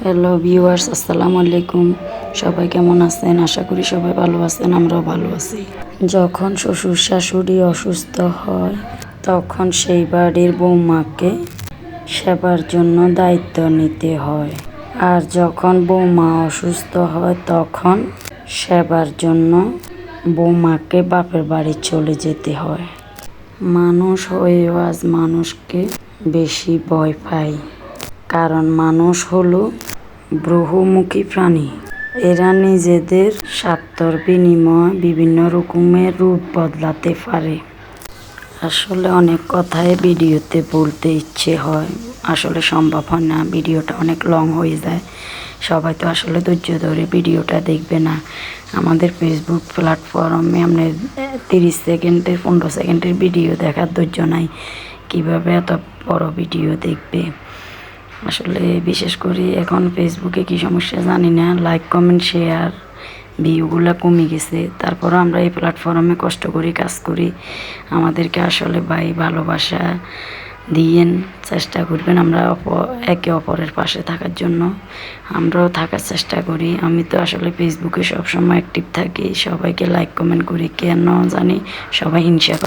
Hello viewers, আসসালামু আলাইকুম। সবাই কেমন আছেন? আশা করি সবাই ভালো আছেন, আমরাও ভালো আছি। যখন শ্বশুর শাশুড়ি অসুস্থ হয় তখন সেই বাড়ির বৌমাকে সেবার জন্য দায়িত্ব নিতে হয়। আর যখন বৌমা অসুস্থ হয় তখন সেবার জন্য বৌমাকে বাপের বাড়ি চলে যেতে হয়। মানুষ হয়েও আজ মানুষকে বেশি ভয় পায়, কারণ মানুষ হলো বহুমুখী প্রাণী। এরা নিজেদের স্বার্থের বিনিময়ে বিভিন্ন রকমের রূপ বদলাতে পারে। আসলে অনেক কথাই ভিডিওতে বলতে ইচ্ছে হয়, আসলে সম্ভব হয় না, ভিডিওটা অনেক লং হয়ে যায়। সবাই তো আসলে ধৈর্য ধরে ভিডিওটা দেখবে না। আমাদের ফেসবুক প্ল্যাটফর্মে আপনার 30 সেকেন্ডের 15 সেকেন্ডের ভিডিও দেখার ধৈর্য নাই, কীভাবে এত বড় ভিডিও দেখবে। আসলে বিশেষ করে এখন ফেসবুকে কী সমস্যা জানি না, লাইক কমেন্ট শেয়ার ভিউগুলো কমে গেছে। তারপরও আমরা এই প্ল্যাটফর্মে কষ্ট করি, কাজ করি। আমাদেরকে আসলে ভাই ভালোবাসা দিয়েন, চেষ্টা করবেন আমরা একে অপরের পাশে থাকার জন্য। আমরাও থাকার চেষ্টা করি। আমি তো আসলে ফেসবুকে সবসময় অ্যাক্টিভ থাকি, সবাইকে লাইক কমেন্ট করি, কেন জানি সবাই হিংসা করে।